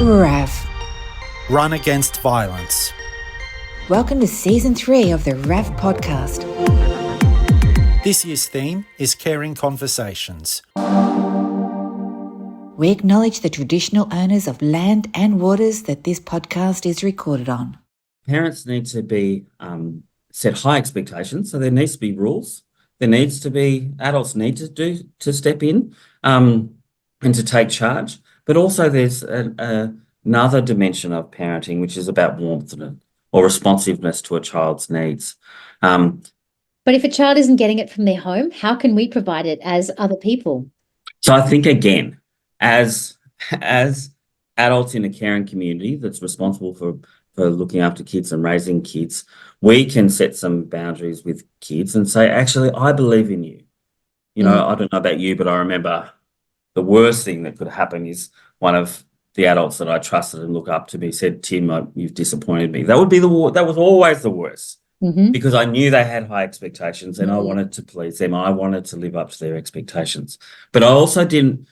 RAV. Run Against Violence. Welcome to Season 3 of the RAV podcast. This year's theme is Caring Conversations. We acknowledge the traditional owners of land and waters that this podcast is recorded on. Parents need to be set high expectations, so there needs to be rules. There needs to be adults need to step in and to take charge. But also there's another dimension of parenting, which is about warmth or responsiveness to a child's needs. But if a child isn't getting it from their home, how can we provide it as other people? So I think, again, as adults in a caring community that's responsible for looking after kids and raising kids, we can set some boundaries with kids and say, actually, I believe in you. You know, I don't know about you, but I remember the worst thing that could happen is one of the adults that I trusted and look up to me said, Tim, you've disappointed me. That was always the worst, because I knew they had high expectations and I wanted to please them. I wanted to live up to their expectations. But I also didn't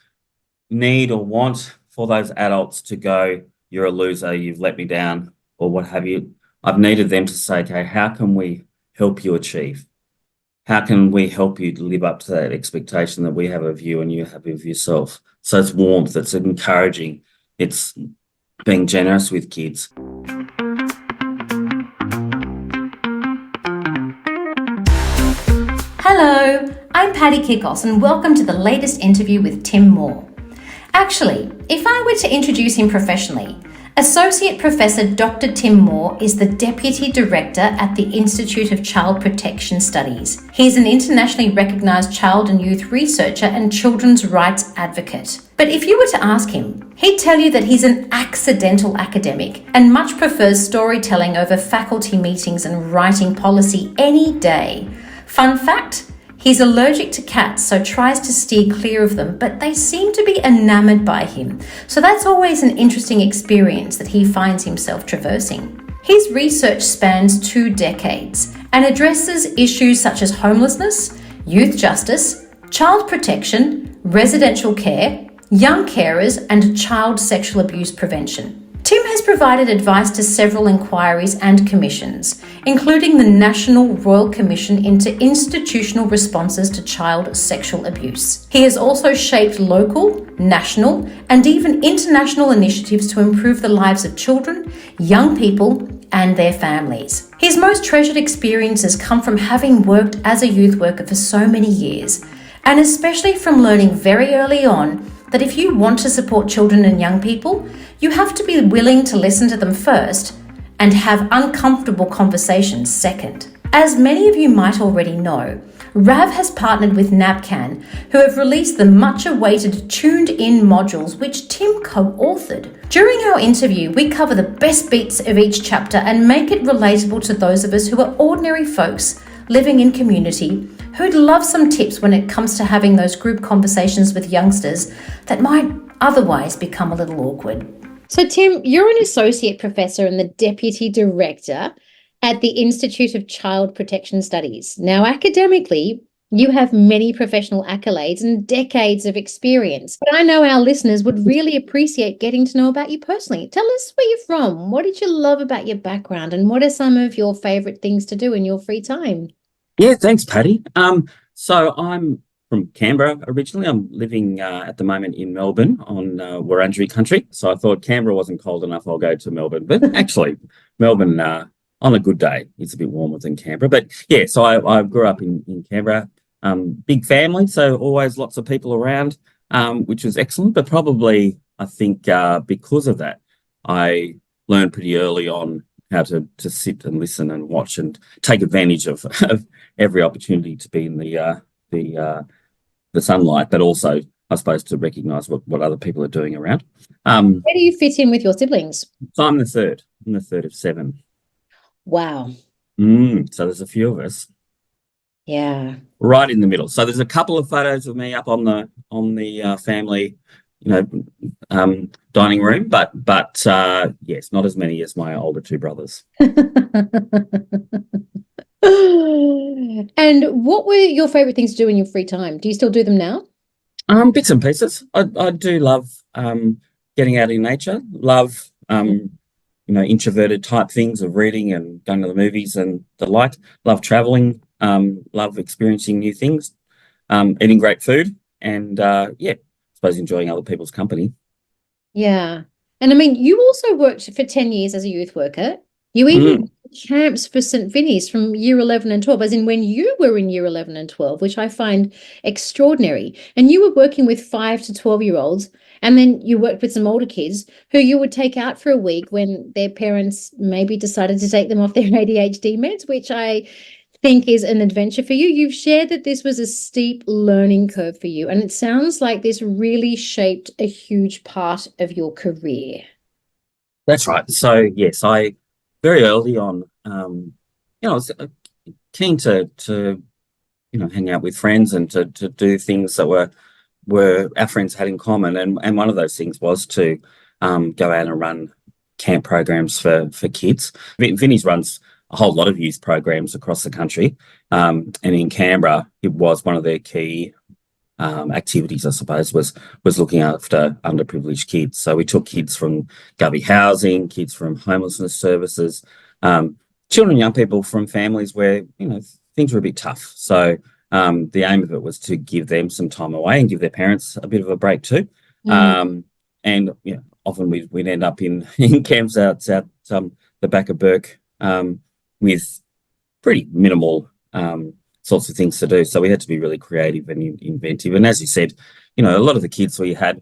need or want for those adults to go, you're a loser, you've let me down, or what have you. I've needed them to say, okay, how can we help you achieve? How can we help you to live up to that expectation that we have of you and you have of yourself? So it's warmth, it's encouraging, it's being generous with kids. Hello, I'm Patty Kikos and welcome to the latest interview with Tim Moore. Actually, if I were to introduce him professionally, Associate Professor Dr. Tim Moore is the Deputy Director at the Institute of Child Protection Studies. He's an internationally recognised child and youth researcher and children's rights advocate. But if you were to ask him, he'd tell you that he's an accidental academic and much prefers storytelling over faculty meetings and writing policy any day. Fun fact, he's allergic to cats, so tries to steer clear of them, but they seem to be enamoured by him. So that's always an interesting experience that he finds himself traversing. His research spans 2 decades and addresses issues such as homelessness, youth justice, child protection, residential care, young carers, and child sexual abuse prevention. Tim has provided advice to several inquiries and commissions, including the National Royal Commission into Institutional Responses to Child Sexual Abuse. He has also shaped local, national, and even international initiatives to improve the lives of children, young people, and their families. His most treasured experiences come from having worked as a youth worker for so many years, and especially from learning very early on that if you want to support children and young people, you have to be willing to listen to them first and have uncomfortable conversations second. As many of you might already know, RAV has partnered with NACPAN, who have released the much-awaited tuned-in modules which Tim co-authored. During our interview, we cover the best beats of each chapter and make it relatable to those of us who are ordinary folks living in community who'd love some tips when it comes to having those group conversations with youngsters that might otherwise become a little awkward. So Tim, you're an associate professor and the deputy director at the Institute of Child Protection Studies. Now, academically, you have many professional accolades and decades of experience, but I know our listeners would really appreciate getting to know about you personally. Tell us where you're from. What did you love about your background and what are some of your favourite things to do in your free time? Yeah, thanks, Patty. So I'm from Canberra originally. I'm living at the moment in Melbourne on Wurundjeri country. So I thought Canberra wasn't cold enough, I'll go to Melbourne. But actually, Melbourne, on a good day, it's a bit warmer than Canberra. But yeah, so I grew up in Canberra. Big family, so always lots of people around, which was excellent. But probably, I think, because of that, I learned pretty early on how to sit and listen and watch and take advantage of every opportunity to be in the sunlight, but also, I suppose, to recognise what other people are doing around. Where do you fit in with your siblings? So I'm the third. I'm the third of 7. Wow. So there's a few of us. Yeah. Right in the middle. So there's a couple of photos of me up on the family, dining room, but yes, not as many as my older 2 brothers. And what were your favourite things to do in your free time? Do you still do them now? Bits and pieces. I do love getting out in nature. Love, introverted type things of reading and going to the movies and the like. Love traveling. Love experiencing new things. Eating great food, and I suppose enjoying other people's company. Yeah. And I mean, you also worked for 10 years as a youth worker. You even did camps for St. Vinny's from year 11 and 12, as in when you were in year 11 and 12, which I find extraordinary. And you were working with 5 to 12-year-olds, and then you worked with some older kids who you would take out for a week when their parents maybe decided to take them off their ADHD meds, which I think is an adventure for you. You've shared that this was a steep learning curve for you, and it sounds like this really shaped a huge part of your career. That's right. So yes, I very early on, I was keen to hang out with friends and to do things that were our friends had in common, and one of those things was to go out and run camp programs for kids. Vinnie's runs a whole lot of youth programs across the country, and in Canberra, it was one of their key activities, I suppose, was looking after underprivileged kids. So we took kids from Gubby housing, kids from homelessness services, children and young people from families where things were a bit tough. So the aim of it was to give them some time away and give their parents a bit of a break too. And often we'd end up in camps out the back of Burke with pretty minimal sorts of things to do. So we had to be really creative and inventive. And as you said, a lot of the kids we had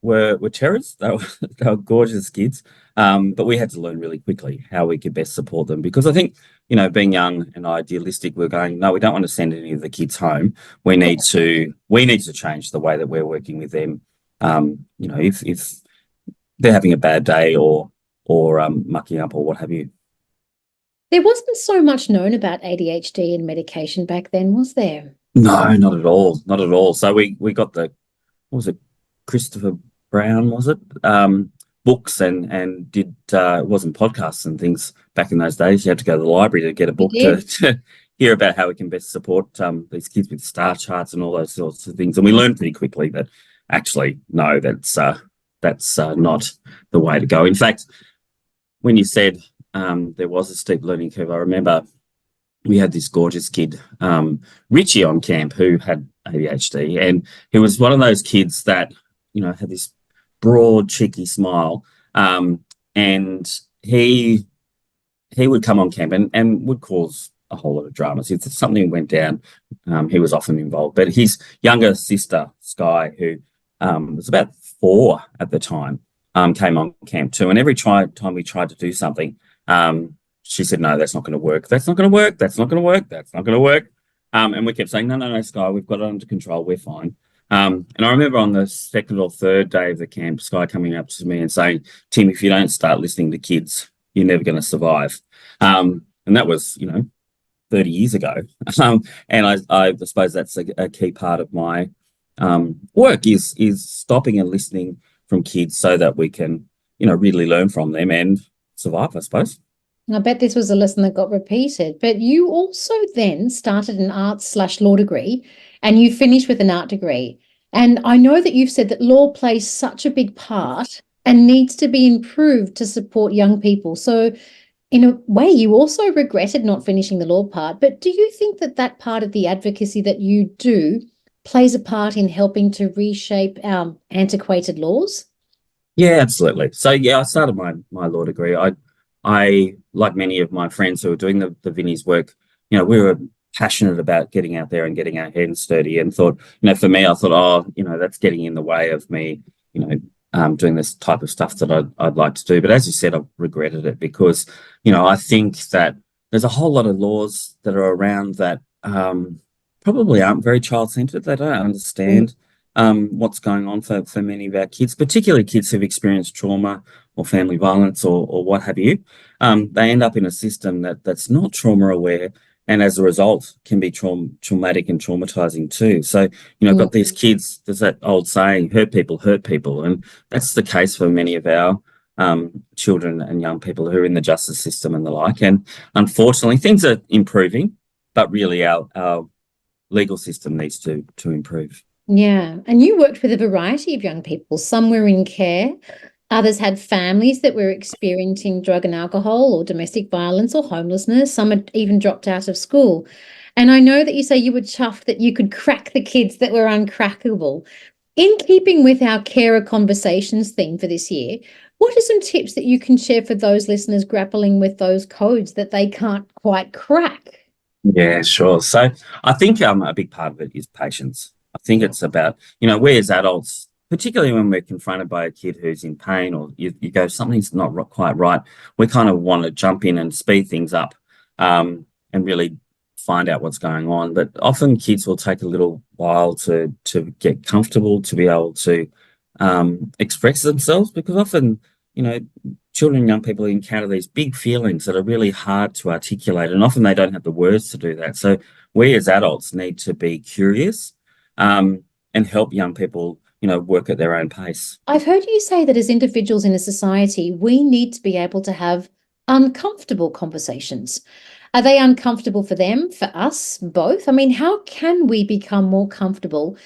were terrors. They were gorgeous kids. But we had to learn really quickly how we could best support them, because I think, being young and idealistic, we're going, no, we don't want to send any of the kids home. We need to change the way that we're working with them. If they're having a bad day or mucking up or what have you. There wasn't so much known about ADHD and medication back then, was there? No, not at all. Not at all. So we got what was it, Christopher Brown, was it? Books and did it wasn't podcasts and things back in those days. You had to go to the library to get a book to hear about how we can best support these kids with star charts and all those sorts of things. And we learned pretty quickly that actually, no, that's not the way to go. In fact, when you said there was a steep learning curve, I remember we had this gorgeous kid, Richie, on camp who had ADHD, and he was one of those kids that had this broad, cheeky smile, and he would come on camp and would cause a whole lot of dramas. If something went down, he was often involved. But his younger sister, Sky, who was about 4 at the time, came on camp too. And every time we tried to do something, she said, no, that's not going to work. That's not going to work. That's not going to work. That's not going to work. And we kept saying, no, Sky, we've got it under control. We're fine. And I remember on the 2nd or 3rd day of the camp, Sky coming up to me and saying, Tim, if you don't start listening to kids, you're never going to survive. And that was, 30 years ago. And I suppose that's a key part of my work is stopping and listening from kids so that we can, really learn from them and survive, I suppose. I bet this was a lesson that got repeated. But you also then started an arts/law degree, and you finished with an art degree. And I know that you've said that law plays such a big part and needs to be improved to support young people. So in a way, you also regretted not finishing the law part. But do you think that part of the advocacy that you do plays a part in helping to reshape our antiquated laws? Yeah, absolutely. So, I started my law degree. I, like many of my friends who were doing the Vinnie's work, we were passionate about getting out there and getting our hands dirty, and thought, for me, I thought, that's getting in the way of me, doing this type of stuff that I'd like to do. But as you said, I've regretted it because, I think that there's a whole lot of laws that are around that probably aren't very child-centered. They don't understand what's going on for many of our kids, particularly kids who've experienced trauma or family violence or what have you. They end up in a system that's not trauma aware, and as a result can be traumatic and traumatizing too. So, got these kids, there's that old saying, hurt people, and that's the case for many of our children and young people who are in the justice system and the like. And unfortunately, things are improving, but really our legal system needs to improve. Yeah. And you worked with a variety of young people. Some were in care, others had families that were experiencing drug and alcohol or domestic violence or homelessness. Some had even dropped out of school. And I know that you say you were chuffed that you could crack the kids that were uncrackable. In keeping with our carer conversations theme for this year, what are some tips that you can share for those listeners grappling with those codes that they can't quite crack? Yeah, sure. So I think a big part of it is patience. I think it's about, we as adults, particularly when we're confronted by a kid who's in pain or you go, something's not quite right, we kind of want to jump in and speed things up and really find out what's going on. But often kids will take a little while to get comfortable, to be able to express themselves, because often, children and young people encounter these big feelings that are really hard to articulate, and often they don't have the words to do that. So we as adults need to be curious and help young people, work at their own pace. I've heard you say that as individuals in a society, we need to be able to have uncomfortable conversations. Are they uncomfortable for them, for us, both? I mean, how can we become more comfortable?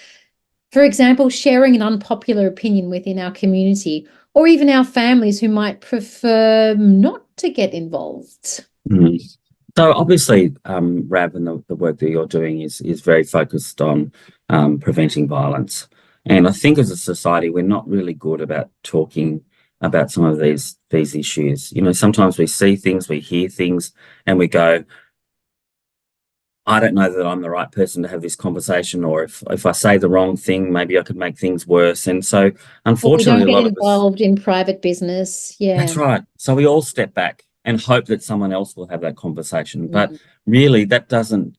For example, sharing an unpopular opinion within our community or even our families who might prefer not to get involved. Mm. So obviously, Rab, and the work that you're doing is very focused on preventing violence. And I think as a society, we're not really good about talking about some of these issues. Sometimes we see things, we hear things, and we go, I don't know that I'm the right person to have this conversation, or if I say the wrong thing, maybe I could make things worse. And so, unfortunately, we don't a lot get involved in private business. Yeah, that's right. So we all step back and hope that someone else will have that conversation. But really, that doesn't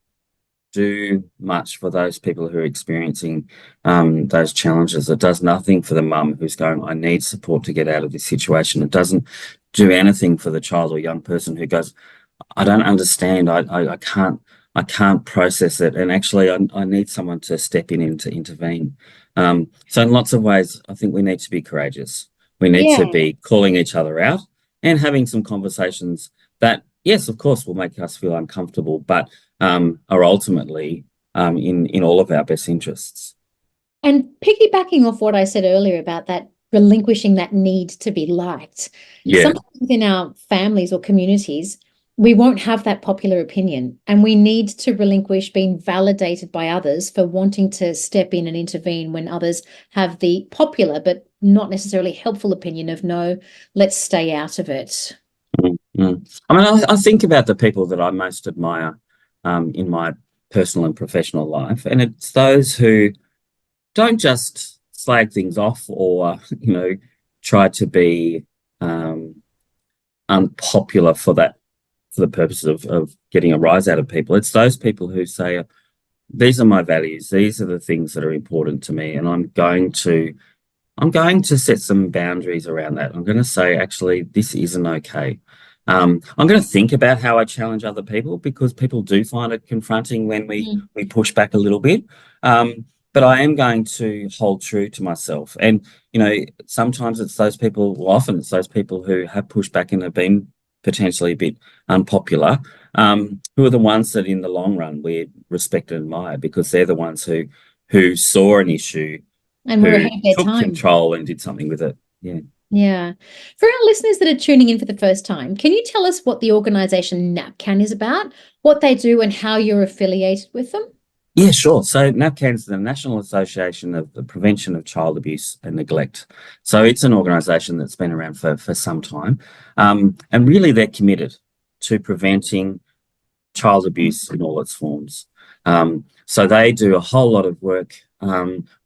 do much for those people who are experiencing those challenges. It does nothing for the mum who's going, I need support to get out of this situation. It doesn't do anything for the child or young person who goes, I don't understand. I can't process it, and actually, I need someone to step in and to intervene. So, in lots of ways, I think we need to be courageous. We need to be calling each other out and having some conversations that, yes, of course, will make us feel uncomfortable, but are ultimately in all of our best interests. And piggybacking off what I said earlier about that relinquishing that need to be liked, sometimes within our families or communities, we won't have that popular opinion, and we need to relinquish being validated by others for wanting to step in and intervene when others have the popular but not necessarily helpful opinion of, no, let's stay out of it. Mm-hmm. I mean, I think about the people that I most admire in my personal and professional life, and it's those who don't just slag things off or, try to be unpopular for the purpose of getting a rise out of people. It's those people who say, these are my values. These are the things that are important to me. And I'm going to set some boundaries around that. I'm going to say, actually, this isn't okay. I'm going to think about how I challenge other people, because people do find it confronting when we push back a little bit. But I am going to hold true to myself. And, sometimes it's those people, well, often it's those people who have pushed back and have been potentially a bit unpopular, who are the ones that in the long run we respect and admire, because they're the ones who saw an issue and were ahead of their took time. Control and did something with it. Yeah. For our listeners that are tuning in for the first time, can you tell us what the organisation NACPAN is about, what they do, and how you're affiliated with them? Yeah, sure. So NACPAN is the National Association of the Prevention of Child Abuse and Neglect. So it's an organisation that's been around for some time. And really they're committed to preventing child abuse in all its forms. So they do a whole lot of work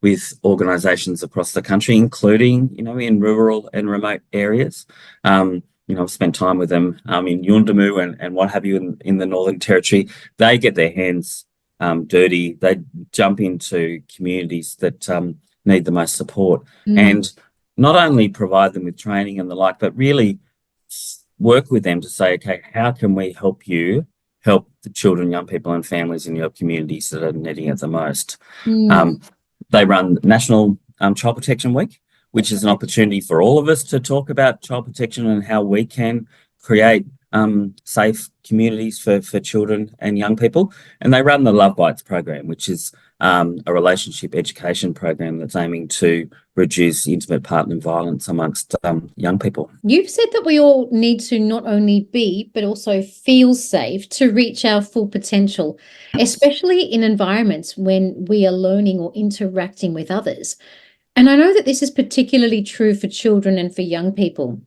with organisations across the country, including, in rural and remote areas. I've spent time with them in Yundamu and what have you in the Northern Territory. They get their hands dirty. They jump into communities that need the most support and not only provide them with training and the like, but really work with them to say, okay, how can we help you help the children, young people and families in your communities that are needing it the most? They run National Child Protection Week, which is an opportunity for all of us to talk about child protection and how we can create safe communities for children and young people. And they run the Love Bites program, which is a relationship education program that's aiming to reduce intimate partner violence amongst young people. You've said that we all need to not only be, but also feel safe to reach our full potential, especially in environments when we are learning or interacting with others. And I know that this is particularly true for children and for young people.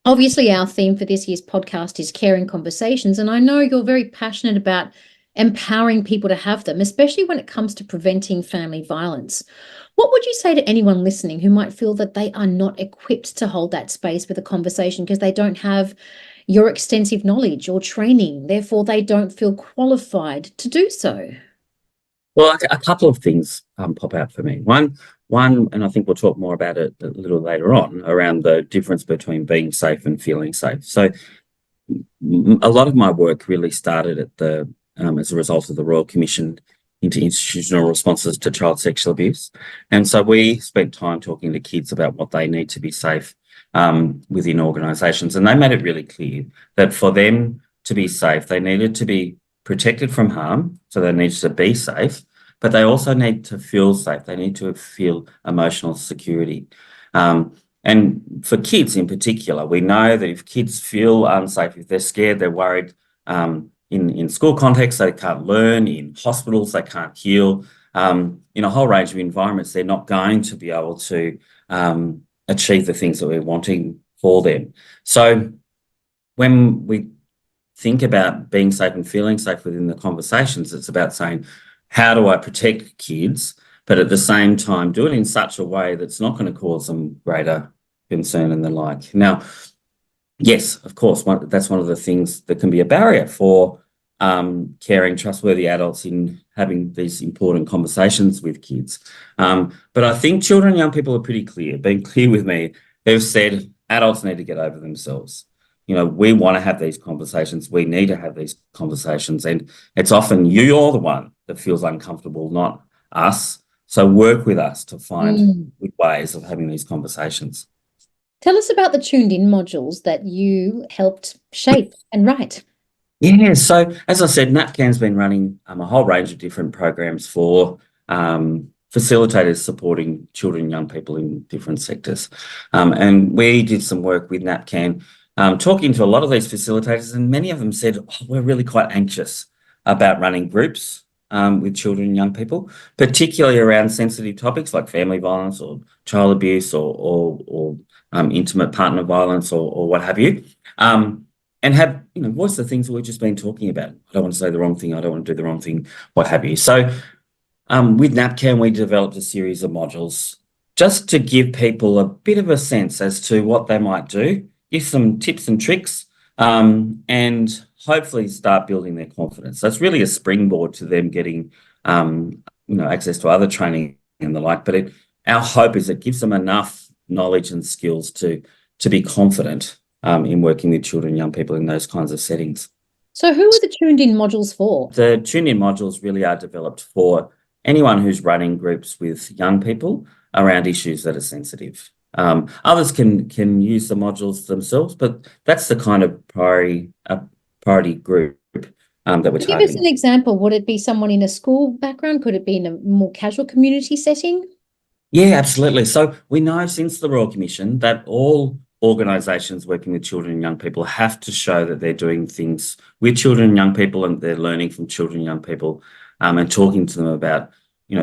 Obviously, our theme for this year's podcast is caring conversations, and I know you're very passionate about empowering people to have them, especially when it comes to preventing family violence. What would you say to anyone listening who might feel that they are not equipped to hold that space with a conversation because they don't have your extensive knowledge or training, therefore they don't feel qualified to do so? Well, a couple of things pop out for me. One, and I think we'll talk more about it a little later on, around the difference between being safe and feeling safe. So a lot of my work really started at as a result of the Royal Commission into Institutional Responses to Child Sexual Abuse. And so we spent time talking to kids about what they need to be safe within organisations. And they made it really clear that for them to be safe, they needed to be protected from harm, so they need to be safe, but they also need to feel safe. They need to feel emotional security. And for kids in particular, we know that if kids feel unsafe, if they're scared, they're worried, in school contexts, they can't learn, in hospitals, they can't heal, in a whole range of environments, they're not going to be able to achieve the things that we're wanting for them. So when we think about being safe and feeling safe within the conversations, it's about saying, how do I protect kids, but at the same time do it in such a way that's not going to cause them greater concern and the like. Now, yes, of course, that's one of the things that can be a barrier for caring, trustworthy adults in having these important conversations with kids. But I think children and young people are pretty clear, been clear with me. They've said adults need to get over themselves. You know, we want to have these conversations. We need to have these conversations. And it's often you're the one that feels uncomfortable, not us. So work with us to find good ways of having these conversations. Tell us about the tuned in modules that you helped shape and write. Yeah, so as I said, NACPAN's been running a whole range of different programs for facilitators supporting children and young people in different sectors. And we did some work with NACPAN, talking to a lot of these facilitators, and many of them said, we're really quite anxious about running groups with children and young people, particularly around sensitive topics like family violence or child abuse or intimate partner violence or what have you. And have, voice the things that we've just been talking about. I don't want to say the wrong thing. I don't want to do the wrong thing, what have you. So with NACPAN, we developed a series of modules just to give people a bit of a sense as to what they might do, give some tips and tricks, and hopefully start building their confidence. So it's really a springboard to them getting, access to other training and the like. But our hope is it gives them enough knowledge and skills to be confident in working with children and young people in those kinds of settings. So who are the tuned in modules for? The tuned in modules really are developed for anyone who's running groups with young people around issues that are sensitive. Others can use the modules themselves, but that's the kind of priority group that we're targeting. Give us an example. Would it be someone in a school background? Could it be in a more casual community setting? Yeah, absolutely. So we know since the Royal Commission that all organisations working with children and young people have to show that they're doing things with children and young people and they're learning from children and young people and talking to them about,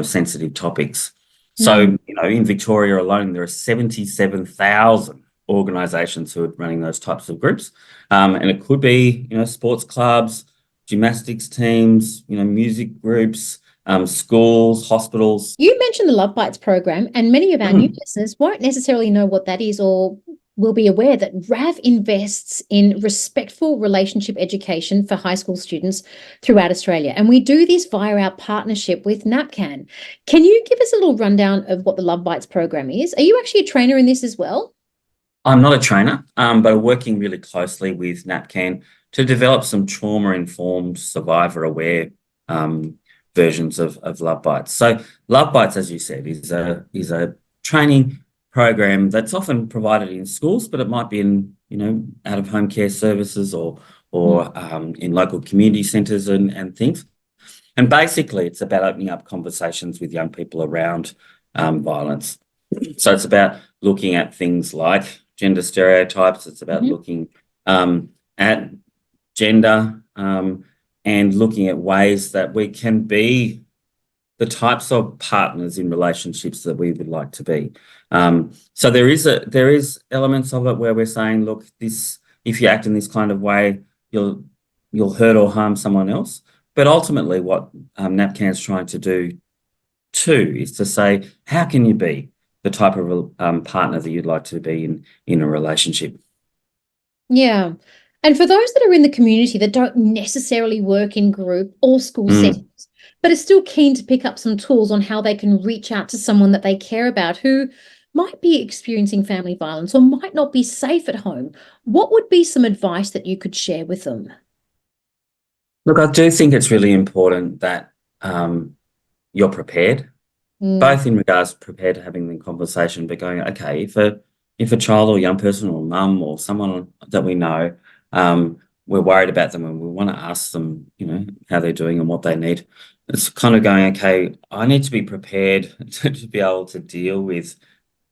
sensitive topics. So, in Victoria alone, there are 77,000 organisations who are running those types of groups. And it could be, sports clubs, gymnastics teams, music groups, schools, hospitals. You mentioned the Love Bites program, and many of our new listeners won't necessarily know what that is or will be aware that RAV invests in respectful relationship education for high school students throughout Australia. And we do this via our partnership with NACPAN. Can you give us a little rundown of what the Love Bites program is? Are you actually a trainer in this as well? I'm not a trainer, but I'm working really closely with NACPAN to develop some trauma-informed, survivor-aware versions of Love Bites. So Love Bites, as you said, is a training program that's often provided in schools, but it might be in, out-of-home care services or in local community centres and things. And basically, it's about opening up conversations with young people around violence. So it's about looking at things like gender stereotypes. It's about looking at gender and looking at ways that we can be the types of partners in relationships that we would like to be. So there is elements of it where we're saying, look, this, if you act in this kind of way, you'll hurt or harm someone else. But ultimately, what NACPAN's trying to do too is to say, how can you be the type of partner that you'd like to be in a relationship? Yeah. And for those that are in the community that don't necessarily work in group or school settings, but are still keen to pick up some tools on how they can reach out to someone that they care about who might be experiencing family violence or might not be safe at home, what would be some advice that you could share with them? Look, I do think it's really important that you're prepared, both in regards to prepared to having the conversation, but going, okay, if a child or young person or mum or someone that we know, we're worried about them and we want to ask them, how they're doing and what they need. It's kind of going, okay, I need to be prepared to be able to deal with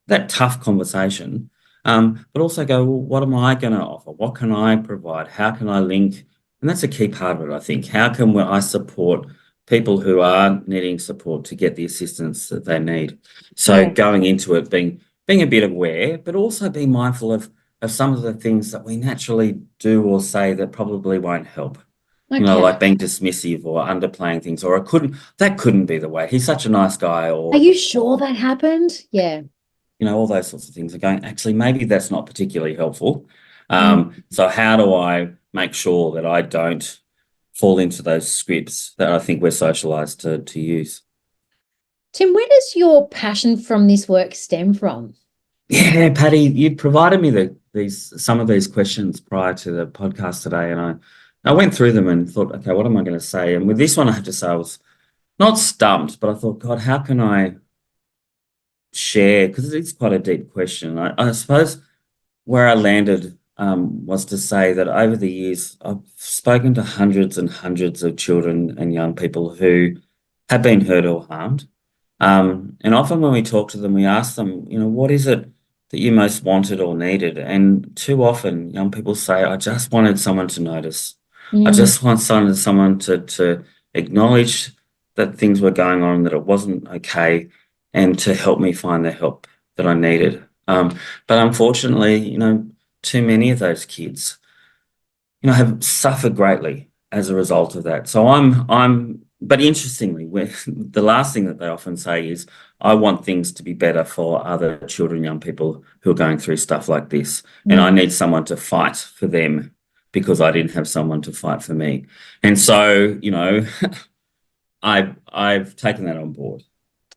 that tough conversation, but also go, well, what am I going to offer? What can I provide? How can I link? And that's a key part of it, I think. How can I support people who are needing support to get the assistance that they need? So going into it, being a bit aware, but also being mindful of some of the things that we naturally do or say that probably won't help. Like being dismissive or underplaying things, or that couldn't be the way. He's such a nice guy. Or are you sure that happened? Yeah. All those sorts of things are going, actually, maybe that's not particularly helpful. So how do I make sure that I don't fall into those scripts that I think we're socialized to use? Tim, where does your passion from this work stem from? Yeah, Patty, you provided me some of these questions prior to the podcast today, and I went through them and thought, okay, what am I going to say? And with this one, I have to say I was not stumped, but I thought, God, how can I share? Because it's quite a deep question. I suppose where I landed was to say that over the years, I've spoken to hundreds and hundreds of children and young people who have been hurt or harmed. And often when we talk to them, we ask them, what is it that you most wanted or needed? And too often young people say, I just wanted someone to notice. I just want someone to acknowledge that things were going on, that it wasn't okay, and to help me find the help that I needed. But unfortunately, too many of those kids, have suffered greatly as a result of that. So but interestingly, the last thing that they often say is, I want things to be better for other children, young people who are going through stuff like this. And I need someone to fight for them because I didn't have someone to fight for me. And so, I've taken that on board.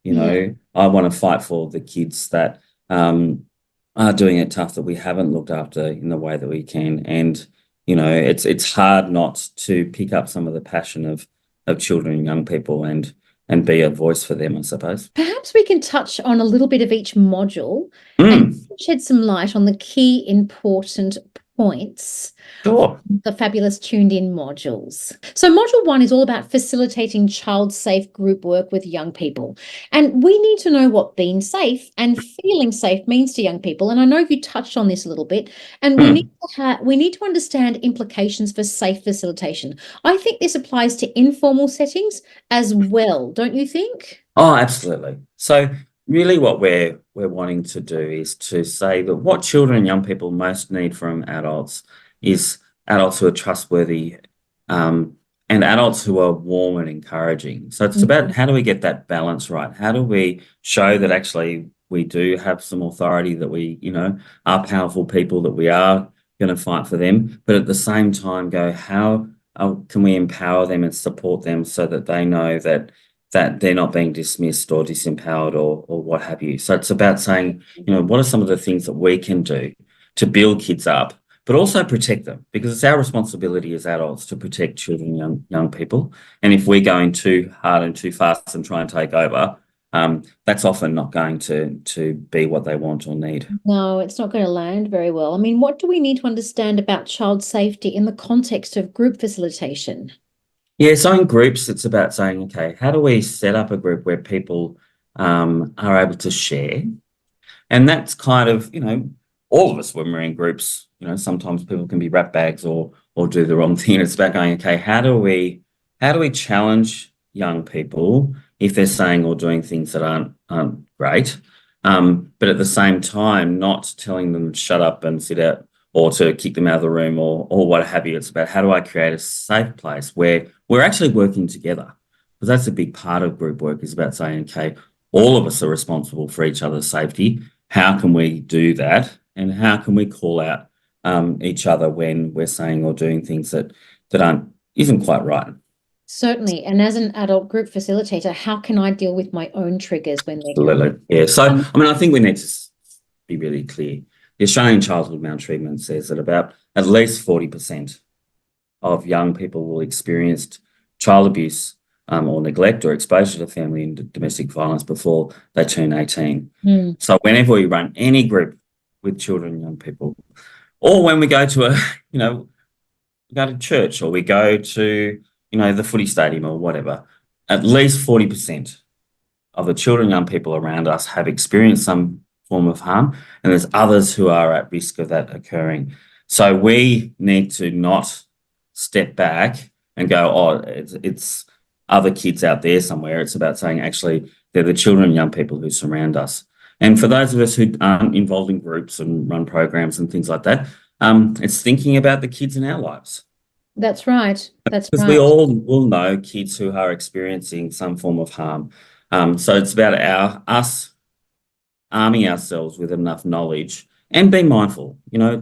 I want to fight for the kids that are doing it tough, that we haven't looked after in the way that we can. And, it's hard not to pick up some of the passion of children and young people and be a voice for them, I suppose. Perhaps we can touch on a little bit of each module and shed some light on the key important points. Sure. The fabulous tuned in modules. So module 1 is all about facilitating child safe group work with young people. And we need to know what being safe and feeling safe means to young people. And I know you touched on this a little bit, and we need to understand implications for safe facilitation. I think this applies to informal settings as well, don't you think? Oh, absolutely. So really what we're wanting to do is to say that what children and young people most need from adults is adults who are trustworthy and adults who are warm and encouraging. So it's about how do we get that balance right? How do we show that actually we do have some authority, that we, are powerful people, that we are going to fight for them, but at the same time go, how can we empower them and support them so that they know that they're not being dismissed or disempowered or what have you. So it's about saying, what are some of the things that we can do to build kids up, but also protect them, because it's our responsibility as adults to protect children and young people. And if we're going too hard and too fast and try and take over, that's often not going to be what they want or need. No, it's not going to land very well. I mean, what do we need to understand about child safety in the context of group facilitation? Yeah, so in groups, it's about saying, okay, how do we set up a group where people are able to share? And that's kind of, all of us when we're in groups, sometimes people can be rat bags or do the wrong thing. It's about going, okay, how do we challenge young people if they're saying or doing things that aren't great, but at the same time not telling them to shut up and sit out or to kick them out of the room or what have you. It's about how do I create a safe place where we're actually working together, because that's a big part of group work, is about saying, okay, all of us are responsible for each other's safety. How can we do that? And how can we call out each other when we're saying or doing things that isn't quite right? Certainly. And as an adult group facilitator, how can I deal with my own triggers when they come? Absolutely. Yeah. So, I think we need to be really clear. The Australian Childhood Maltreatment says that about at least 40% of young people will experience child abuse or neglect or exposure to family and domestic violence before they turn 18. So whenever we run any group with children and young people, or when we go to we go to church or we go to, the footy stadium or whatever, at least 40% of the children and young people around us have experienced some form of harm, and there's others who are at risk of that occurring. So we need to not step back and go, oh, it's other kids out there somewhere. It's about saying, actually, they're the children and young people who surround us. And for those of us who aren't involved in groups and run programs and things like that, it's thinking about the kids in our lives. That's right. That's because right. we all will know kids who are experiencing some form of harm. So it's about us arming ourselves with enough knowledge and being mindful. I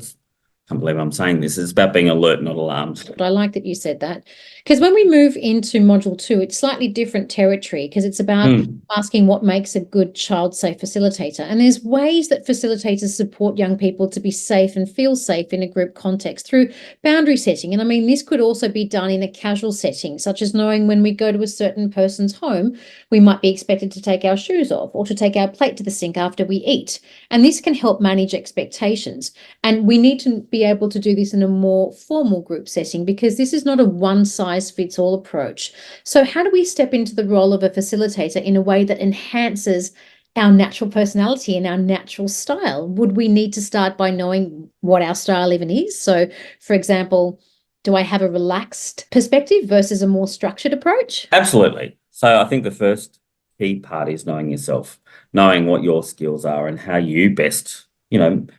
can't believe I'm saying this. It's about being alert, not alarmed. I like that you said that, because when we move into module 2, it's slightly different territory, because it's about asking what makes a good child safe facilitator. And there's ways that facilitators support young people to be safe and feel safe in a group context through boundary setting. And I mean, this could also be done in a casual setting, such as knowing when we go to a certain person's home, we might be expected to take our shoes off or to take our plate to the sink after we eat. And this can help manage expectations. And we need to be able to do this in a more formal group setting, because this is not a one-size-fits-all approach. So how do we step into the role of a facilitator in a way that enhances our natural personality and our natural style? Would we need to start by knowing what our style even is? So, for example, do I have a relaxed perspective versus a more structured approach? Absolutely. So I think the first key part is knowing yourself, knowing what your skills are and how you best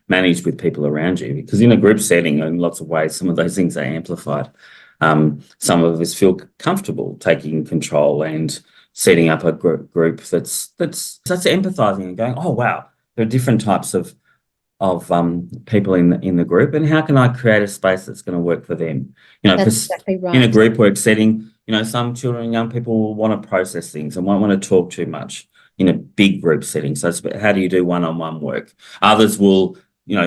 manage with people around you, because in a group setting, in lots of ways, some of those things are amplified. Some of us feel comfortable taking control and setting up a group that's empathizing and going, oh wow, there are different types of people in the group, and how can I create a space that's going to work for them? That's exactly right. In a group work setting, some children and young people will want to process things and won't want to talk too much in a big group setting. So it's about how do you do one-on-one work? Others will,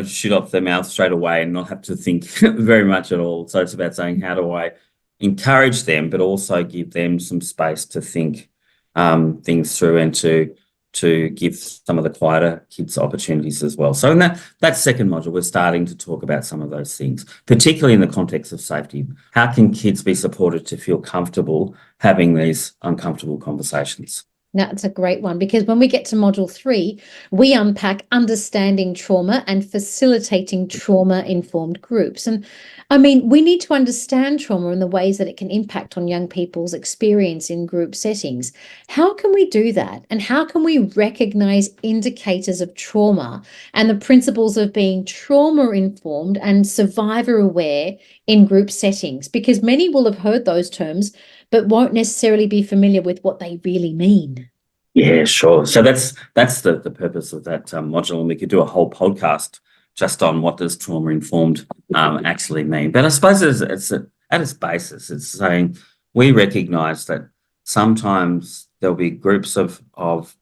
shoot off their mouth straight away and not have to think very much at all. So it's about saying, how do I encourage them, but also give them some space to think things through and to give some of the quieter kids opportunities as well. So in that second module, we're starting to talk about some of those things, particularly in the context of safety. How can kids be supported to feel comfortable having these uncomfortable conversations? That's a great one, because when we get to module 3, we unpack understanding trauma and facilitating trauma-informed groups. And I mean, we need to understand trauma and the ways that it can impact on young people's experience in group settings. How can we do that? And how can we recognize indicators of trauma and the principles of being trauma-informed and survivor-aware in group settings? Because many will have heard those terms, but won't necessarily be familiar with what they really mean. Yeah, sure. So that's the purpose of that module, and we could do a whole podcast just on what does trauma-informed actually mean. But I suppose it's at its basis, it's saying we recognise that sometimes there'll be groups of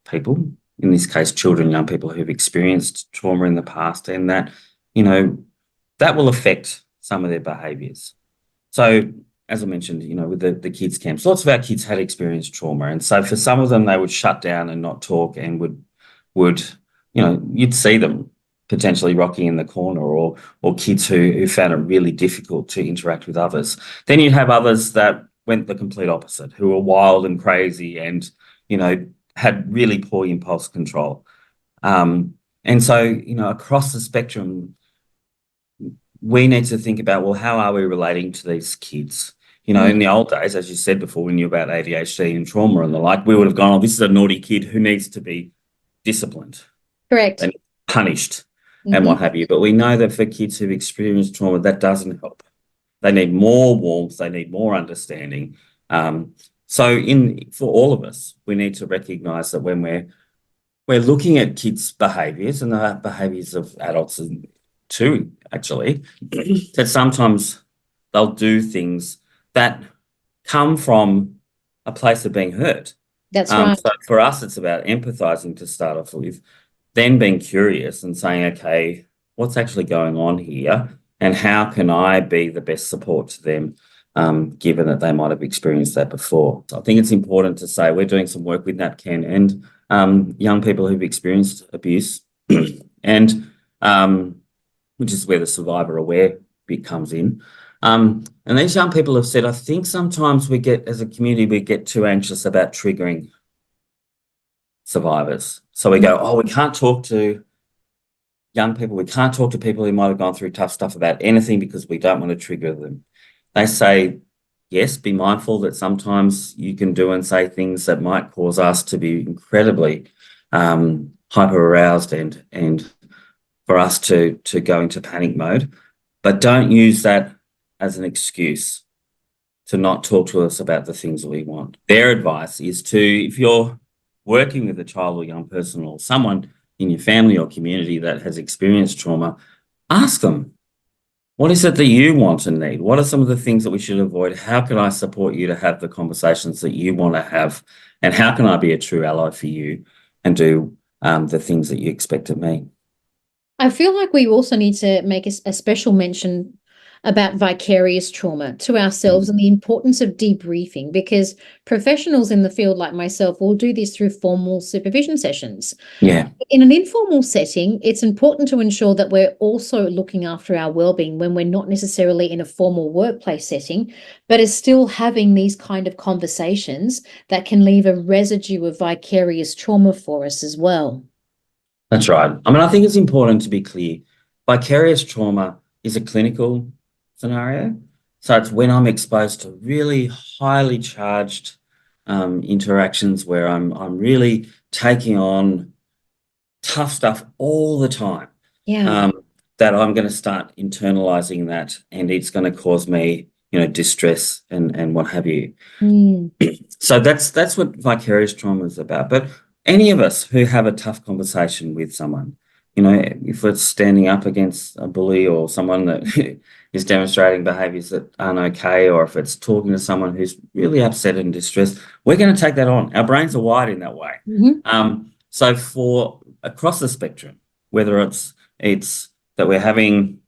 people, in this case children, young people who've experienced trauma in the past, and that that will affect some of their behaviours. So as I mentioned, with the kids' camps, lots of our kids had experienced trauma. And so for some of them, they would shut down and not talk and would you'd see them potentially rocking in the corner, or kids who found it really difficult to interact with others. Then you'd have others that went the complete opposite, who were wild and crazy and, had really poor impulse control. And so, across the spectrum, we need to think about, well, how are we relating to these kids? In the old days, as you said before, we knew about ADHD and trauma and the like, we would have gone, oh, this is a naughty kid who needs to be disciplined. Correct. And punished and what have you. But we know that for kids who've experienced trauma, that doesn't help. They need more warmth. They need more understanding. So for all of us, we need to recognise that when we're looking at kids' behaviours and the behaviours of adults too, actually, that sometimes they'll do things that come from a place of being hurt. That's right. So for us, it's about empathising to start off with, then being curious and saying, okay, what's actually going on here and how can I be the best support to them, given that they might have experienced that before. So I think it's important to say we're doing some work with NACPAN and young people who've experienced abuse and which is where the survivor aware bit comes in. And these young people have said, I think sometimes as a community, we get too anxious about triggering survivors. So we go, oh, we can't talk to young people. We can't talk to people who might have gone through tough stuff about anything because we don't want to trigger them. They say, yes, be mindful that sometimes you can do and say things that might cause us to be incredibly hyper-aroused and for us to go into panic mode. But don't use that as an excuse to not talk to us about the things that we want. Their advice is if you're working with a child or young person or someone in your family or community that has experienced trauma, ask them, what is it that you want and need? What are some of the things that we should avoid? How can I support you to have the conversations that you want to have? And how can I be a true ally for you and do the things that you expect of me? I feel like we also need to make a special mention about vicarious trauma to ourselves and the importance of debriefing, because professionals in the field like myself will do this through formal supervision sessions. Yeah. In an informal setting, it's important to ensure that we're also looking after our well-being when we're not necessarily in a formal workplace setting, but is still having these kind of conversations that can leave a residue of vicarious trauma for us as well. That's right. I mean, I think it's important to be clear. Vicarious trauma is a clinical scenario. So it's when I'm exposed to really highly charged interactions where I'm really taking on tough stuff all the time. Yeah. That I'm going to start internalizing that, and it's going to cause me, distress and what have you. So that's what vicarious trauma is about. But any of us who have a tough conversation with someone, if it's standing up against a bully or someone that is demonstrating behaviours that aren't okay, or if it's talking to someone who's really upset and distressed, we're going to take that on. Our brains are wired in that way. So for across the spectrum, whether it's that we're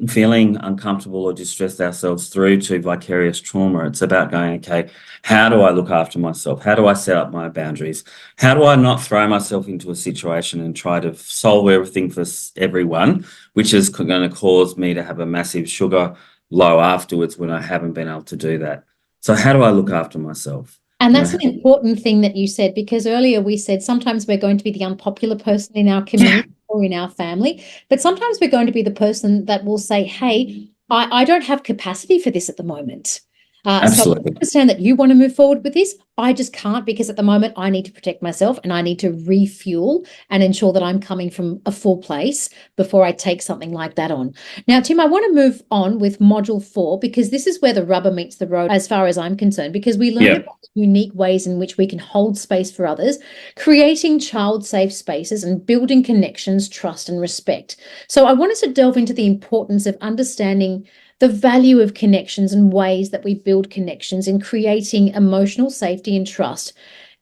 feeling uncomfortable or distressed ourselves through to vicarious trauma, it's about going, okay, how do I look after myself? How do I set up my boundaries? How do I not throw myself into a situation and try to solve everything for everyone, which is going to cause me to have a massive sugar low afterwards when I haven't been able to do that? So how do I look after myself? And that's an important thing that you said, because earlier we said sometimes we're going to be the unpopular person in our community or in our family, but sometimes we're going to be the person that will say, hey, I don't have capacity for this at the moment. Absolutely. So I understand that you want to move forward with this. I just can't, because at the moment I need to protect myself and I need to refuel and ensure that I'm coming from a full place before I take something like that on. Now, Tim, I want to move on with module 4, because this is where the rubber meets the road as far as I'm concerned, because we learn about the unique ways in which we can hold space for others, creating child-safe spaces and building connections, trust and respect. So I wanted to delve into the importance of understanding the value of connections and ways that we build connections in creating emotional safety and trust.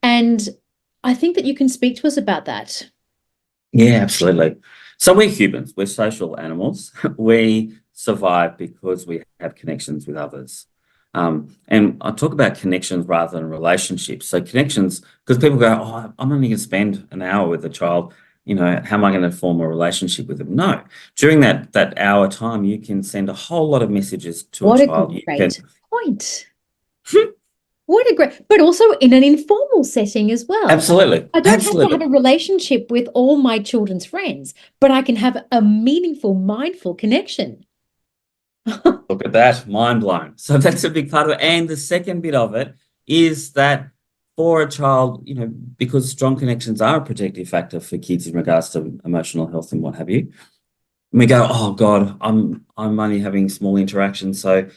And I think that you can speak to us about that. Yeah, absolutely. So we're humans, we're social animals. We survive because we have connections with others. And I talk about connections rather than relationships. So connections, because people go, oh, I'm only going to spend an hour with a child. How am I going to form a relationship with them? No. During that hour time, you can send a whole lot of messages to a child. What a great point. What a great, but also in an informal setting as well. Absolutely. I don't have to Absolutely. have a relationship with all my children's friends, but I can have a meaningful, mindful connection. Look at that, mind blown. So that's a big part of it. And the second bit of it is that for a child, because strong connections are a protective factor for kids in regards to emotional health and what have you. And we go, oh God, I'm only having small interactions. So,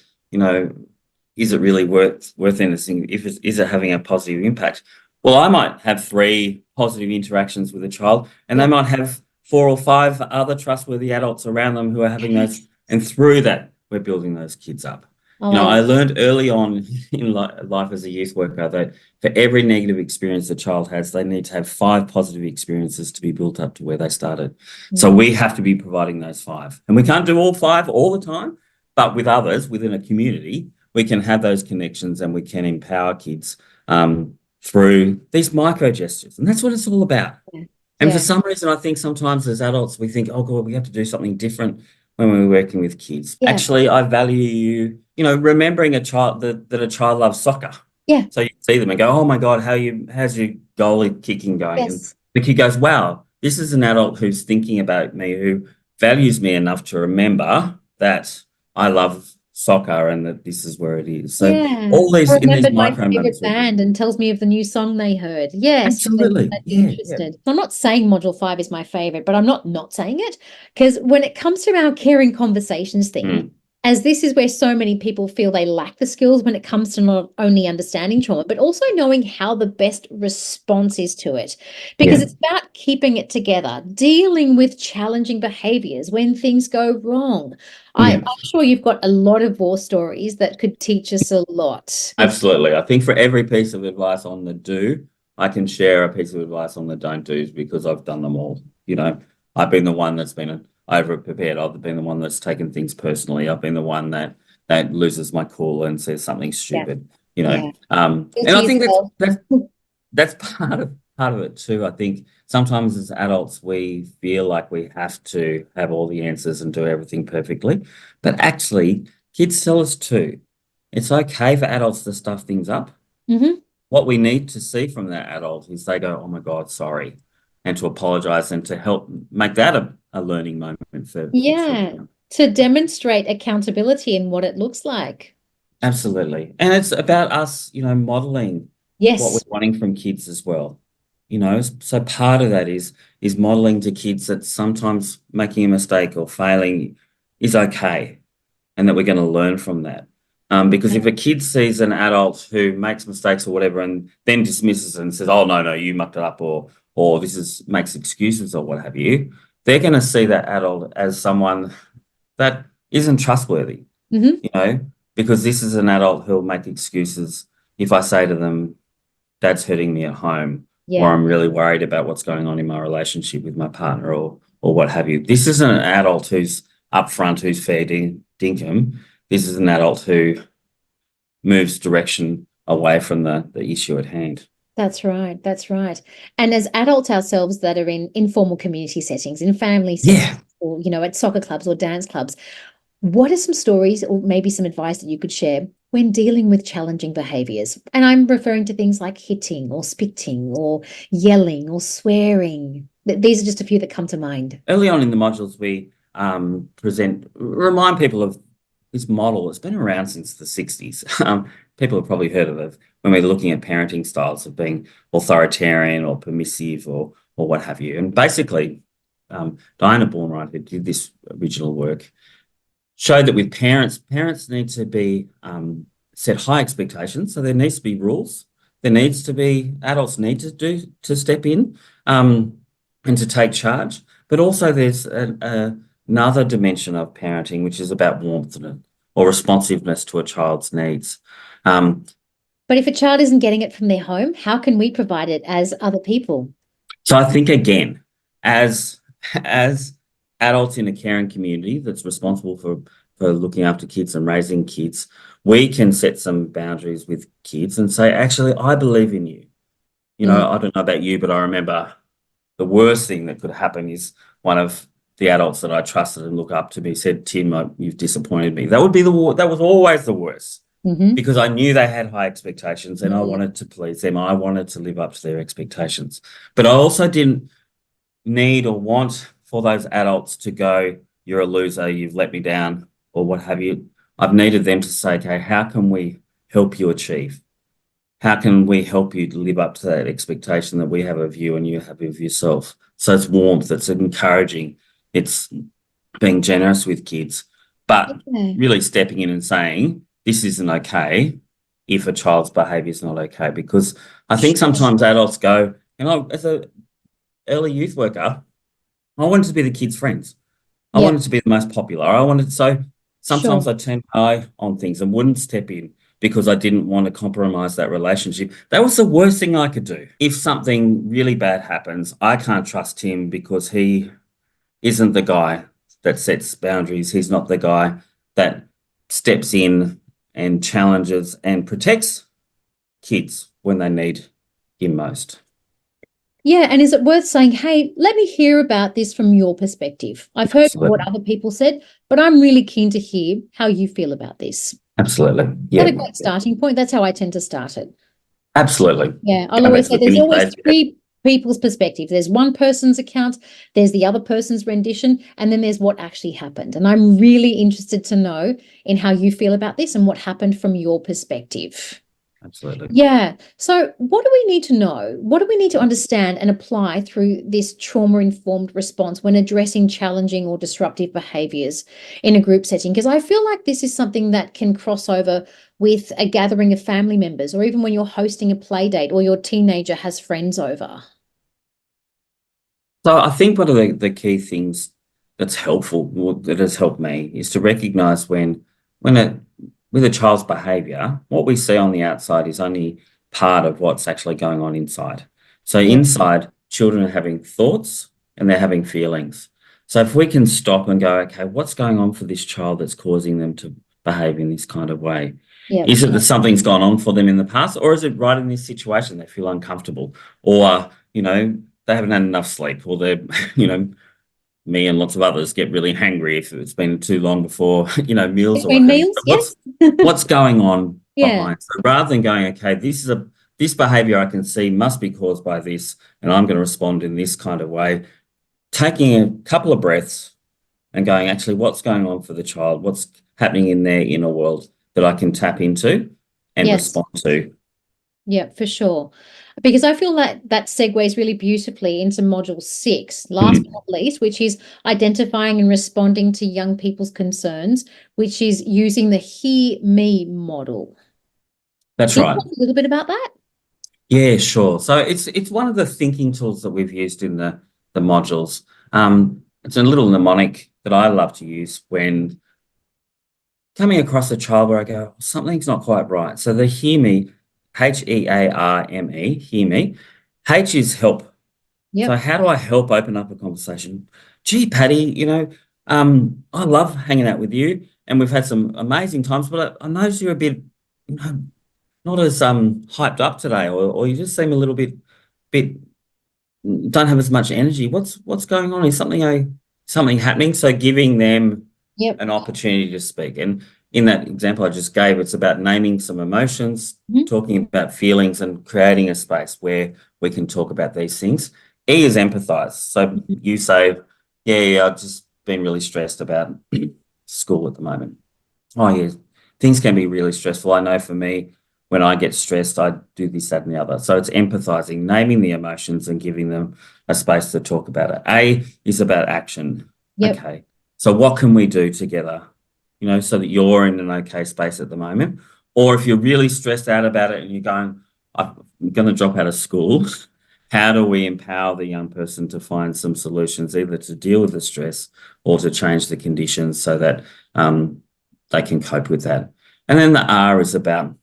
is it really worth anything? Is it having a positive impact? Well, I might have 3 positive interactions with a child, and they might have 4 or 5 other trustworthy adults around them who are having those, and through that, we're building those kids up. Oh, I learned early on in life as a youth worker that for every negative experience a child has, they need to have 5 positive experiences to be built up to where they started. So we have to be providing those 5. And we can't do all 5 all the time, but with others within a community, we can have those connections and we can empower kids through these micro gestures. And that's what it's all about. Yeah. And Yeah. for some reason, I think sometimes as adults, we think, oh God, we have to do something different when we're working with kids. Yeah. Actually, I value remembering a child that a child loves soccer. Yeah. So you see them and go, oh my God, how's your goalie kicking going? Yes. And the kid goes, wow, this is an adult who's thinking about me, who values me enough to remember that I love soccer and that this is where it is. So all these in these remembered my micro moments. favorite band and tells me of the new song they heard. Yes, Absolutely. they're Yeah. interested. I'm not saying module 5 is my favorite, but I'm not saying it, because when it comes to our caring conversations thing, as this is where so many people feel they lack the skills when it comes to not only understanding trauma, but also knowing how the best response is to it. Because it's about keeping it together, dealing with challenging behaviors when things go wrong. I'm sure you've got a lot of war stories that could teach us a lot. Absolutely. I think for every piece of advice on the do, I can share a piece of advice on the don't do's because I've done them all. I've been the one that's been over prepared. I've been the one that's taken things personally. I've been the one that loses my cool and says something stupid. And I think that's part of it too. I think sometimes as adults we feel like we have to have all the answers and do everything perfectly, but actually kids tell us too. It's okay for adults to stuff things up. What we need to see from that adult is they go, oh my God, sorry, and to apologize and to help make that a learning moment for children. To demonstrate accountability and what it looks like. Absolutely. And it's about us, modeling what we're wanting from kids as well. So part of that is modeling to kids that sometimes making a mistake or failing is okay and that we're going to learn from that. Because if a kid sees an adult who makes mistakes or whatever and then dismisses it and says, oh, no, you mucked it up or makes excuses or what have you, they're going to see that adult as someone that isn't trustworthy, because this is an adult who'll make excuses if I say to them, Dad's hurting me at home, or I'm really worried about what's going on in my relationship with my partner or what have you. This isn't an adult who's upfront, who's fair dinkum. This is an adult who moves direction away from the issue at hand. That's right. That's right. And as adults ourselves that are in informal community settings, in family settings, or, at soccer clubs or dance clubs, what are some stories or maybe some advice that you could share when dealing with challenging behaviors? And I'm referring to things like hitting or spitting or yelling or swearing. These are just a few that come to mind. Early on in the modules, we remind people of this model. It's been around since the 60s. People have probably heard of it when we're looking at parenting styles of being authoritarian or permissive or what have you. And basically, Diana Bourne-Wright, who did this original work, showed that with parents need to be set high expectations. So there needs to be rules. There needs to be adults need to step in and to take charge. But also there's another dimension of parenting, which is about warmth or responsiveness to a child's needs. But if a child isn't getting it from their home, how can we provide it as other people? So I think, again, as adults in a caring community that's responsible for looking after kids and raising kids, we can set some boundaries with kids and say, actually, I believe in you. I don't know about you, but I remember the worst thing that could happen is one of the adults that I trusted and look up to me said, Tim, you've disappointed me. That was always the worst. Mm-hmm. because I knew they had high expectations and I wanted to please them. I wanted to live up to their expectations. But I also didn't need or want for those adults to go, you're a loser, you've let me down, or what have you. I've needed them to say, okay, how can we help you achieve? How can we help you to live up to that expectation that we have of you and you have of yourself? So it's warmth, it's encouraging, it's being generous with kids, but really stepping in and saying, this isn't okay if a child's behaviour is not okay. Because I think sometimes adults go, as an early youth worker, I wanted to be the kids' friends. I wanted to be the most popular. So sometimes I turned my eye on things and wouldn't step in because I didn't want to compromise that relationship. That was the worst thing I could do. If something really bad happens, I can't trust him because he isn't the guy that sets boundaries. He's not the guy that steps in and challenges and protects kids when they need him most. Yeah, and is it worth saying, hey, let me hear about this from your perspective? I've heard what other people said, but I'm really keen to hear how you feel about this. Absolutely. Yeah. That's a great starting point. That's how I tend to start it. Absolutely. Yeah, I'll always say there's always three people's perspectives. There's one person's account, there's the other person's rendition, and then there's what actually happened. And I'm really interested to know in how you feel about this and what happened from your perspective. Absolutely. Yeah. So what do we need to know? What do we need to understand and apply through this trauma-informed response when addressing challenging or disruptive behaviours in a group setting? Because I feel like this is something that can cross over with a gathering of family members, or even when you're hosting a play date or your teenager has friends over. So I think one of the key things that's helpful, that has helped me, is to recognise with a child's behaviour, what we see on the outside is only part of what's actually going on inside. So inside, children are having thoughts and they're having feelings. So if we can stop and go, okay, what's going on for this child that's causing them to behave in this kind of way? Is it that something's gone on for them in the past, or is it right in this situation they feel uncomfortable, or, they haven't had enough sleep, or they're, me and lots of others get really hangry if it's been too long before, meals or Yes. What's going on behind? So rather than going, okay, this behavior I can see must be caused by this, and I'm going to respond in this kind of way, taking a couple of breaths and going, actually, what's going on for the child? What's happening in their inner world that I can tap into and respond to? Yeah, for sure. Because I feel that segues really beautifully into module 6, last but not least, which is identifying and responding to young people's concerns, which is using the hear me model. That's right. Can you talk a little bit about that? Yeah, sure. So it's one of the thinking tools that we've used in the modules. It's a little mnemonic that I love to use when coming across a child where I go, something's not quite right. So the hear me, HEARME, hear me. H is help. So how do I help open up a conversation? Gee, Patty, I love hanging out with you and we've had some amazing times, but I noticed you're a bit, not as hyped up today, or you just seem a little bit don't have as much energy. What's going on? Is something happening? So giving them an opportunity to speak. And in that example I just gave, it's about naming some emotions, talking about feelings, and creating a space where we can talk about these things. E is empathize. So you say, I've just been really stressed about school at the moment. Oh, yeah, things can be really stressful. I know for me, when I get stressed, I do this, that, and the other. So it's empathizing, naming the emotions and giving them a space to talk about it. A is about action. Okay, so what can we do together, so that you're in an okay space at the moment? Or if you're really stressed out about it and you're going, I'm going to drop out of school, how do we empower the young person to find some solutions, either to deal with the stress or to change the conditions so that they can cope with that? And then the R is about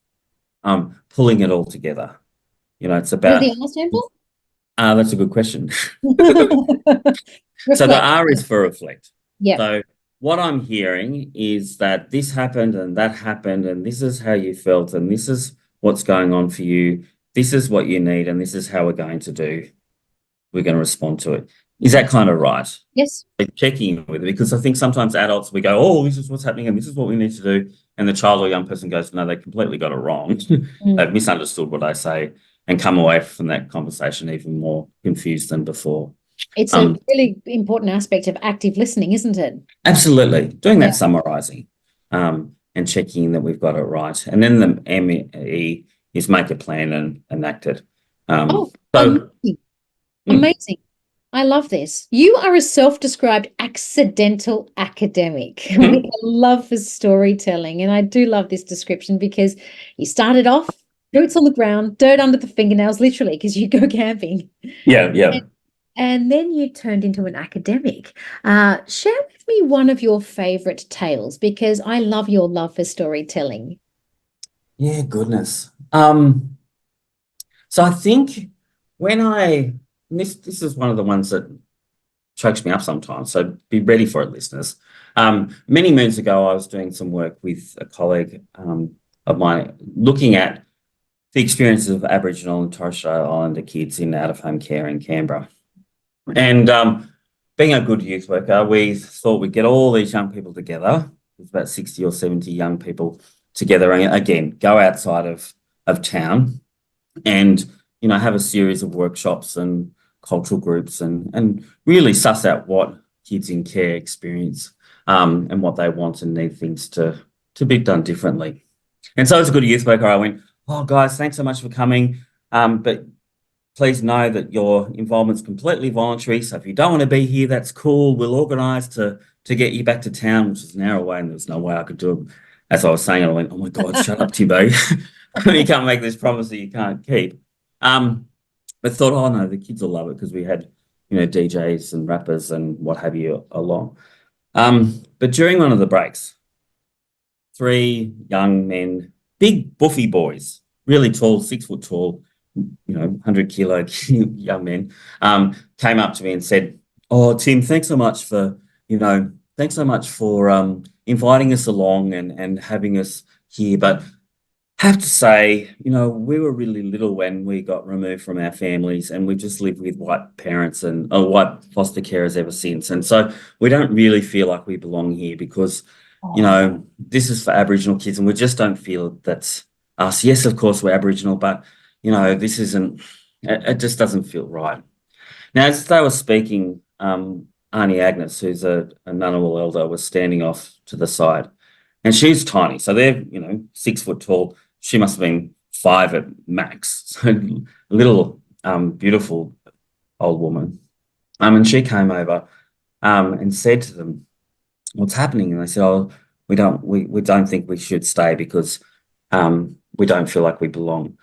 pulling it all together. It's about... What does the R stand for? That's a good question. So the R is for reflect. Yeah. So what I'm hearing is that this happened and that happened, and this is how you felt, and this is what's going on for you. This is what you need, and this is how we're going to respond to it. Is that kind of right? Yes. Like checking with it, because I think sometimes adults, we go, oh, this is what's happening and this is what we need to do. And the child or young person goes, no, they completely got it wrong. They've misunderstood what I say and come away from that conversation even more confused than before. It's a really important aspect of active listening, isn't it? Absolutely. Doing that summarising and checking that we've got it right. And then the ME is make a plan and enact it. Amazing. Amazing. I love this. You are a self-described accidental academic with a love for storytelling. And I do love this description because you started off boots on the ground, dirt under the fingernails, literally, because you go camping. Yeah. And then you turned into an academic. Share with me one of your favorite tales, because I love your love for storytelling. Yeah, goodness. So I think this is one of the ones that chokes me up sometimes, so be ready for it, listeners. Many moons ago, I was doing some work with a colleague of mine, looking at the experiences of Aboriginal and Torres Strait Islander kids in out-of-home care in Canberra. And being a good youth worker, we thought we'd get all these young people together. There's about 60 or 70 young people together, and again, go outside of town and, you know, have a series of workshops and cultural groups and really suss out what kids in care experience and what they want and need things to be done differently. And so as a good youth worker, I went, oh, guys, thanks so much for coming, but please know that your involvement's completely voluntary, so if you don't want to be here, that's cool. We'll organise to get you back to town, which is an hour away, and there was no way I could do it. As I was saying, I went, oh, my God, shut up, Timbo. You can't make this promise that you can't keep. But thought, oh, no, the kids will love it, because we had, you know, DJs and rappers and what have you along. But during one of the breaks, 3 young men, big buffy boys, really tall, 6 foot tall, you know, 100-kilo young men, came up to me and said, oh, Tim, thanks so much for inviting us along and having us here. But have to say, you know, we were really little when we got removed from our families, and we just lived with white parents and white foster carers ever since. And so we don't really feel like we belong here, because, you know, this is for Aboriginal kids, and we just don't feel that's us. Yes, of course, we're Aboriginal, but, you know, this isn't, it just doesn't feel right. Now, as they were speaking, Auntie Agnes, who's a Ngunnawal elder, was standing off to the side, and she's tiny. So they're, you know, 6 foot tall. She must have been 5 at max. So a little beautiful old woman. And she came over and said to them, what's happening? And they said, oh, we don't think we should stay, because we don't feel like we belong.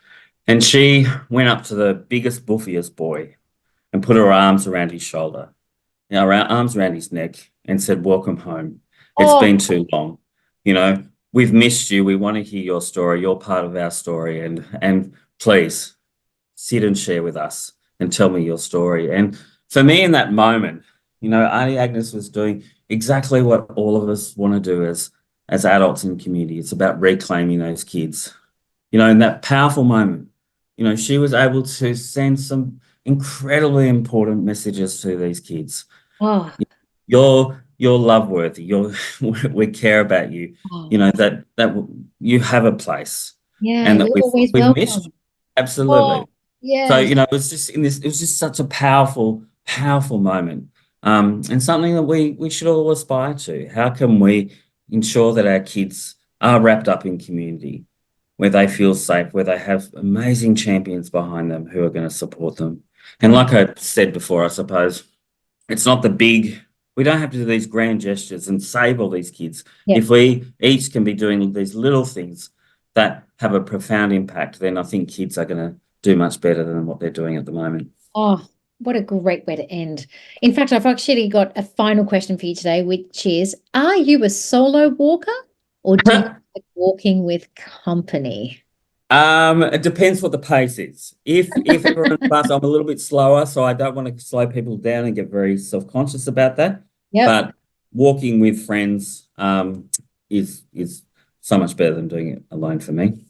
And she went up to the biggest, buffiest boy and put her arms around his shoulder, you know, arms around his neck, and said, welcome home. It's been too long. You know, we've missed you. We want to hear your story. You're part of our story. And please sit and share with us and tell me your story. And for me in that moment, you know, Auntie Agnes was doing exactly what all of us want to do as adults in the community. It's about reclaiming those kids. You know, in that powerful moment, you know, she was able to send some incredibly important messages to these kids. Oh. You're love worthy. We care about you. You know, that you have a place. Yeah, and that you're always we've welcome. missed you. Absolutely. Yeah. So, you know, it was just such a powerful moment. And something that we should all aspire to. How can we ensure that our kids are wrapped up in community, where they feel safe, where they have amazing champions behind them who are going to support them? And like I said before, I suppose, it's not the big, we don't have to do these grand gestures and save all these kids. Yeah. If we each can be doing these little things that have a profound impact, then I think kids are going to do much better than what they're doing at the moment. Oh, what a great way to end. In fact, I've actually got a final question for you today, which is, are you a solo walker, or do you like walking with company? It depends what the pace is. If everyone's fast, I'm a little bit slower, so I don't want to slow people down and get very self-conscious about that. Yep. But walking with friends is so much better than doing it alone for me.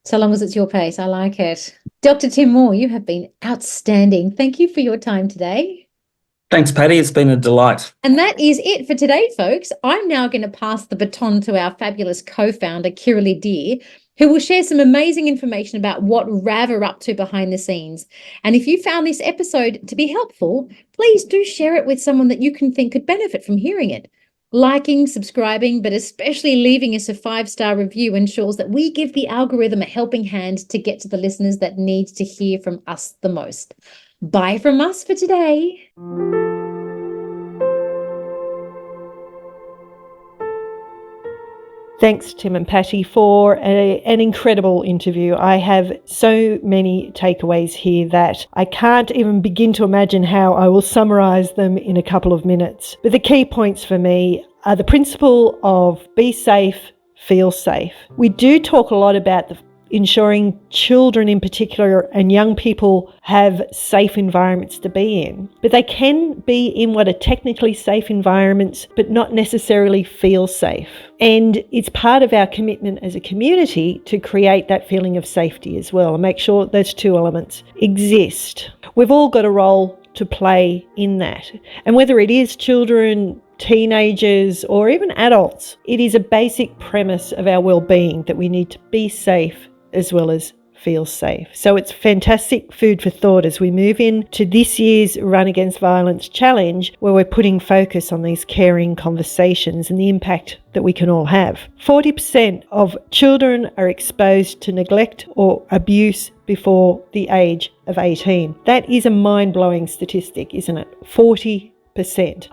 So long as it's your pace, I like it. Dr. Tim Moore, you have been outstanding. Thank you for your time today. Thanks, Patty. It's been a delight. And that is it for today, folks. I'm now going to pass the baton to our fabulous co-founder, Kiralee Deer, who will share some amazing information about what RAV are up to behind the scenes. And if you found this episode to be helpful, please do share it with someone that you can think could benefit from hearing it. Liking, subscribing, but especially leaving us a 5-star review ensures that we give the algorithm a helping hand to get to the listeners that need to hear from us the most. Bye from us for today. Thanks, Tim and Patty, for an incredible interview. I have so many takeaways here that I can't even begin to imagine how I will summarise them in a couple of minutes. But the key points for me are the principle of be safe, feel safe. We do talk a lot about ensuring children in particular and young people have safe environments to be in. But they can be in what are technically safe environments, but not necessarily feel safe. And it's part of our commitment as a community to create that feeling of safety as well and make sure those two elements exist. We've all got a role to play in that. And whether it is children, teenagers, or even adults, it is a basic premise of our well-being that we need to be safe as well as feel safe. So it's fantastic food for thought as we move into this year's Run Against Violence Challenge, where we're putting focus on these caring conversations and the impact that we can all have. 40% of children are exposed to neglect or abuse before the age of 18. That is a mind-blowing statistic, isn't it? 40%.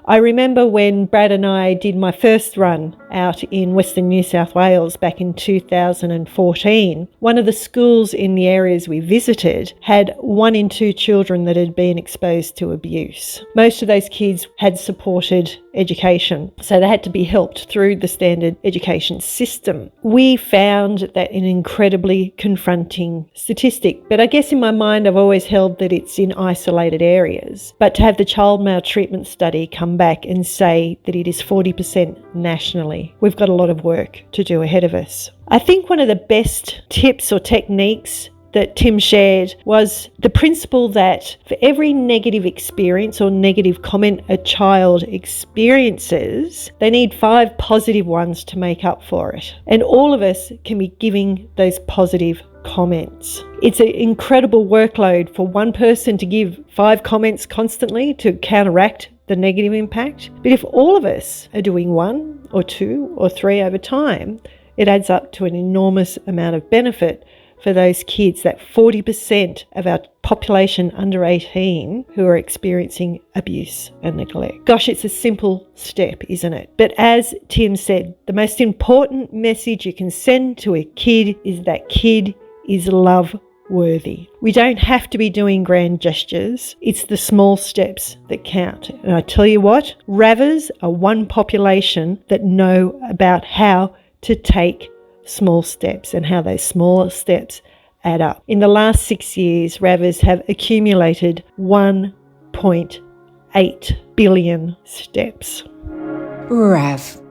I remember when Brad and I did my first run out in Western New South Wales back in 2014, one of the schools in the areas we visited had 1 in 2 children that had been exposed to abuse. Most of those kids had supported education, so they had to be helped through the standard education system. We found that an incredibly confronting statistic, but I guess in my mind I've always held that it's in isolated areas. But to have the child maltreatment study come back and say that it is 40% nationally, we've got a lot of work to do ahead of us. I think one of the best tips or techniques that Tim shared was the principle that for every negative experience or negative comment a child experiences, they need 5 positive ones to make up for it. And all of us can be giving those positive comments. It's an incredible workload for one person to give 5 comments constantly to counteract the negative impact. But if all of us are doing 1 or 2 or 3 over time, it adds up to an enormous amount of benefit for those kids, that 40% of our population under 18 who are experiencing abuse and neglect. Gosh, it's a simple step, isn't it? But as Tim said, the most important message you can send to a kid is that kid is love-worthy. We don't have to be doing grand gestures. It's the small steps that count. And I tell you what, RAVers are one population that know about how to take small steps and how those small steps add up. In the last 6 years, RAVers have accumulated 1.8 billion steps. RAV.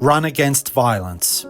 Run Against Violence.